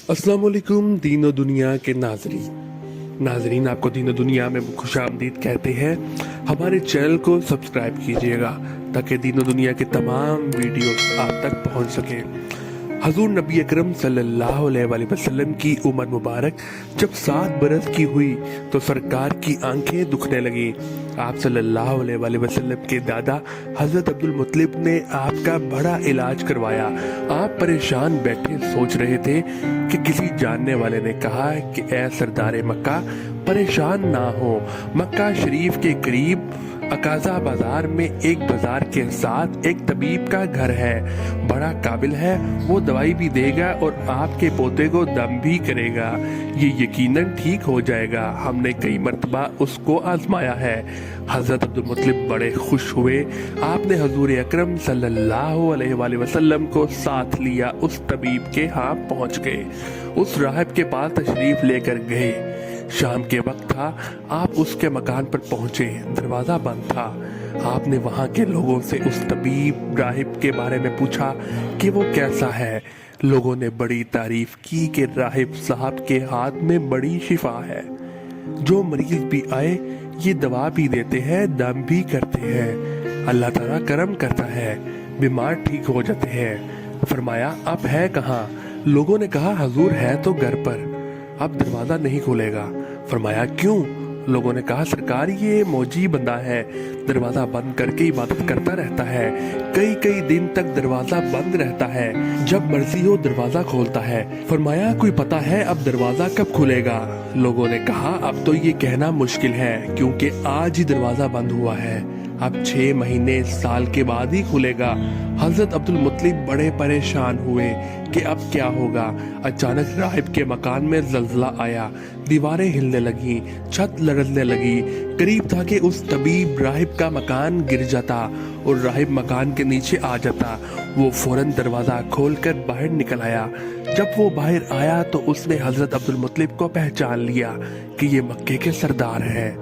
अस्सलाम वालेकुम दीन दुनिया के नाजरीन, आपको दीन दुनिया में खुशामदीद कहते हैं। हमारे चैनल को सब्सक्राइब कीजिएगा ताकि दीन दुनिया के तमाम वीडियो आप तक पहुंच सके। हजूर नबी अकरम सल्लल्लाहु अलैहि वसल्लम की उम्र मुबारक जब 7 बरस की हुई तो सरकार की आंखें दुखने लगी। आप सल्लल्लाहु अलैहि वसल्लम के दादा हजरत अब्दुल मुत्तलिब ने आपका बड़ा इलाज करवाया। आप परेशान बैठे सोच रहे थे कि किसी जानने वाले ने कहा कि ऐ सरदार मक्का, परेशान ना हो। मक्का शरीफ के करीब अकाजा बाजार में एक बाजार के साथ एक तबीब का घर है, बड़ा काबिल है, वो दवाई भी देगा और आपके पोते को दम भी करेगा। ये यकीनन ठीक हो जाएगा, हमने कई मर्तबा उसको आजमाया है। हजरत अब्दुल मुत्तलिब बड़े खुश हुए। आपने हजूर अकरम सल्लल्लाहु अलैहि वसल्लम को साथ लिया, उस तबीब के यहाँ पहुँच गए, उस राहिब के पास तशरीफ लेकर गए। शाम के वक्त था, आप उसके मकान पर पहुंचे, दरवाजा बंद था। आपने वहां के लोगों से उस तबीब राहिब के बारे में पूछा कि वो कैसा है। लोगों ने बड़ी तारीफ की कि राहिब साहब के हाथ में बड़ी शिफा है, जो मरीज भी आए ये दवा भी देते हैं, दम भी करते हैं, अल्लाह ताला करम करता है, बीमार ठीक हो जाते हैं। फरमाया अब है कहाँ? लोगों ने कहा हजूर है तो घर पर, अब दरवाजा नहीं खोलेगा। फरमाया क्यों? लोगों ने कहा सरकार ये मौजी बंदा है, दरवाजा बंद करके इबादत करता रहता है, कई कई दिन तक दरवाजा बंद रहता है, जब मर्जी हो दरवाजा खोलता है। फरमाया कोई पता है अब दरवाजा कब खुलेगा? लोगों ने कहा अब तो ये कहना मुश्किल है, क्योंकि आज ही दरवाजा बंद हुआ है, अब 6 महीने साल के बाद ही खुलेगा। हजरत अब्दुल मुत्तलिब बड़े परेशान हुए कि अब क्या होगा। अचानक राहिब के मकान में जल्जला आया, दीवारें हिलने लगी, छत लड़ने लगी। करीब था कि उस तबीब राहिब का मकान गिर जाता और राहिब मकान के नीचे आ जाता। वो फौरन दरवाजा खोलकर बाहर निकल आया। जब वो बाहर आया तो उसने हजरत अब्दुल मुत्तलिब को पहचान लिया कि ये मक्के के सरदार हैं।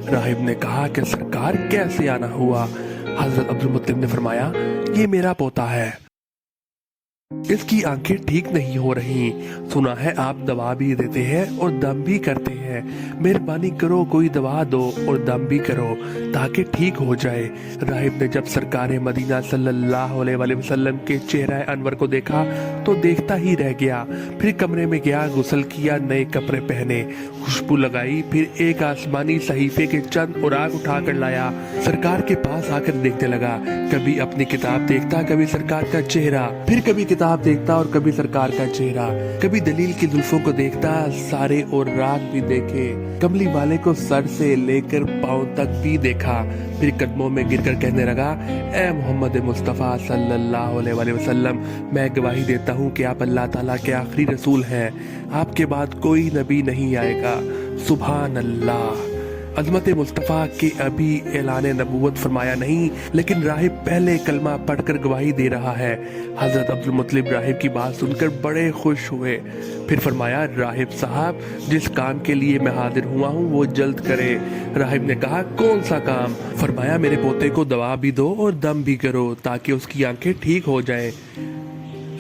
राहिब ने कहा कि सरकार कैसे आना हुआ? हजरत अब्दुल मुत्तलिब ने फरमाया ये मेरा पोता है, इसकी आंखें ठीक नहीं हो रही, सुना है आप दवा भी देते हैं और दम भी करते हैं, मेहरबानी करो कोई दवा दो और दम भी करो ताकि ठीक हो जाए। राहिब ने जब सरकार मदीना सल्लल्लाहु अलैहि वसल्लम के चेहरा अनवर को देखा तो देखता ही रह गया। फिर कमरे में गया, गुस्ल किया, नए कपड़े पहने, खुशबू लगाई, फिर एक आसमानी सहीफे के चंद उराग उठा कर लाया, सरकार के पास आकर देखने लगा। कभी अपनी किताब देखता, कभी सरकार का चेहरा, फिर कभी किताब देखता और कभी सरकार का चेहरा, कभी दलील की जुल्फों को देखता, सारे और राग भी देखे, कमली वाले को सर से लेकर पांव तक भी देखा। फिर कदमों में गिरकर कहने लगा ए मोहम्मद मुस्तफ़ा सल्लल्लाहु अलैहि वसल्लम, मैं गवाही देता हूँ कि आप अल्लाह ताला के आखिरी रसूल हैं, आपके बाद कोई नबी नहीं आएगा। सुभान अल्लाह। अज़मत मुस्तफ़ा के अभी ऐलान नबूवत फरमाया नहीं, लेकिन राहिब पहले कलमा पढ़कर गवाही दे रहा है। हजरत अब्दुल मुत्तलिब राहिब की बात सुनकर बड़े खुश हुए। फिर फरमाया राहिब साहब जिस काम के लिए मैं हाजिर हुआ हूँ वो जल्द करे। राहिब ने कहा कौन सा काम? फरमाया मेरे पोते को दवा भी दो और दम भी करो ताकि उसकी आंखें ठीक हो जाएं।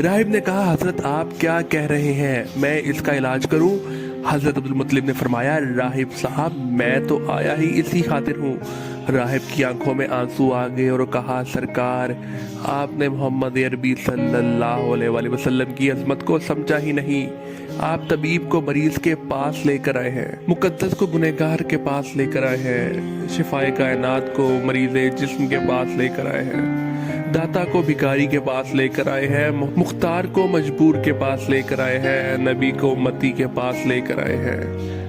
राहिब ने कहा हजरत आप क्या कह रहे हैं, मैं इसका इलाज करूं? हजरत अब्दुल मुत्तलिब ने फरमाया राहिब साहब मैं तो आया ही इसी खातिर हूँ। राहिब की आंखों में आंसू आ गए और कहा सरकार आपने मोहम्मद अरबी सल्लल्लाहु अलैहि वसल्लम की अजमत को समझा ही नहीं। आप तबीब को मरीज के पास लेकर आए हैं, मुकद्दस को गुनहगार के पास लेकर आए हैं, शिफाए कायनात को मरीज जिस्म के पास लेकर आए हैं, दाता को भिखारी के पास लेकर आए हैं, मुख्तार को मजबूर के पास लेकर आए हैं, नबी को उम्मती के पास लेकर आए हैं।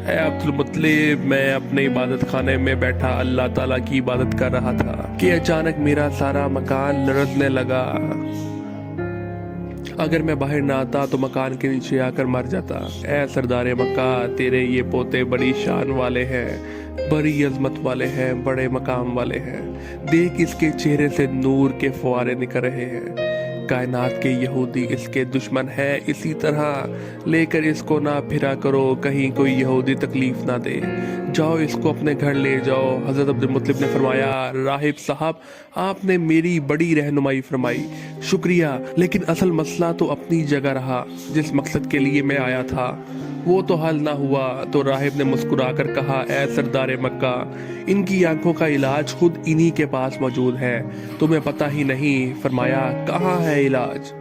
ऐ अब्दुल मुत्तलिब मैं अपने इबादत खाने में बैठा अल्लाह ताला की इबादत कर रहा था कि अचानक मेरा सारा मकान लड़ने लगा। अगर मैं बाहर ना आता तो मकान के नीचे आकर मर जाता। ऐ सरदार मक्का तेरे ये पोते बड़ी शान वाले हैं, बड़ी अजमत वाले हैं, बड़े मकाम वाले हैं, देख इसके चेहरे से नूर के फुआरे निकल रहे हैं, कायनात के यहूदी इसके दुश्मन है, इसी तरह लेकर इसको ना फिरा करो, कहीं कोई यहूदी तकलीफ ना दे, जाओ इसको अपने घर ले जाओ। हज़रत अब्दुल मुत्तलिब ने फरमाया, राहिब साहब आपने मेरी बड़ी रहनुमाई फरमाई, शुक्रिया, लेकिन असल मसला तो अपनी जगह रहा। जिस मकसद के लिए मैं आया था वो तो हल ना हुआ। तो राहिब ने मुस्कुराकर कहा, ऐ सरदार मक्का, इनकी आंखों का इलाज खुद इन्हीं के पास मौजूद है, तुम्हें पता ही नहीं। फरमाया, कहाँ है इलाज?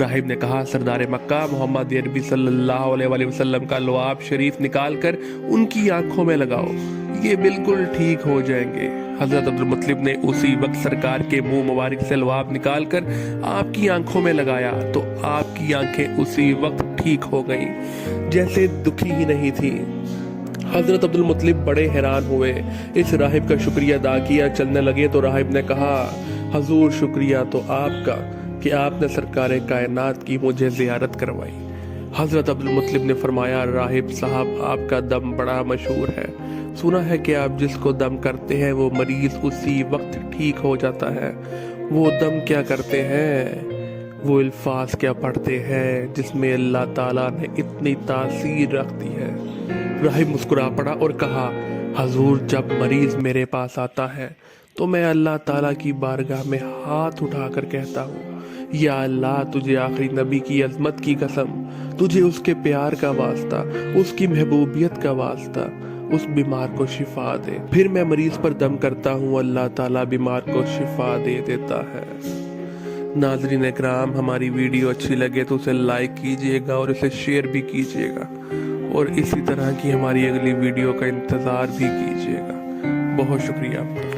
राहिब ने कहा, सरदार मक्का मोहम्मद अरबी सल्लल्लाहु अलैहि वसल्लम का लुआब शरीफ निकाल कर उनकी आंखों में लगाओ, ये बिल्कुल ठीक हो जाएंगे। हजरत अब्दुल मुत्तलिब ने उसी वक्त सरकार के मुंह मुबारक से लुआब निकाल कर आपकी आंखों में लगाया तो आपकी आंखें उसी वक्त ठीक हो गईं, जैसे दुखी ही नहीं थी। हजरत अब्दुल मुत्तलिब बड़े हैरान हुए, इस राहिब का शुक्रिया अदा किया, चलने लगे तो राहिब ने कहा, हजूर शुक्रिया तो आपका कि आपने सरकार कायनात की मुझे ज़ियारत करवाई। हजरत अब्दुल मुत्तलिब ने फरमाया, राहिब साहब आपका दम बड़ा मशहूर है, सुना है कि आप जिसको दम करते हैं वो मरीज उसी वक्त ठीक हो जाता है। वो दम क्या करते हैं, वो अल्फाज क्या पढ़ते हैं जिसमें अल्लाह ताला ने इतनी तासीर रख दी है। राहिब मुस्कुरा पड़ा और कहा, हजूर जब मरीज मेरे पास आता है तो मैं अल्लाह ताला की बारगाह में हाथ उठाकर कहता हूँ, या अल्लाह तुझे आखिरी नबी की अजमत की कसम, तुझे उसके प्यार का वास्ता, उसकी महबूबियत का वास्ता, उस बीमार को शिफा दे। फिर मैं मरीज पर दम करता हूँ, अल्लाह ताला बीमार को शिफा दे देता है। नाज़रीन इकराम, हमारी वीडियो अच्छी लगे तो उसे लाइक कीजिएगा और इसे शेयर भी कीजिएगा और इसी तरह की हमारी अगली वीडियो का इंतज़ार भी कीजिएगा। बहुत शुक्रिया आपका।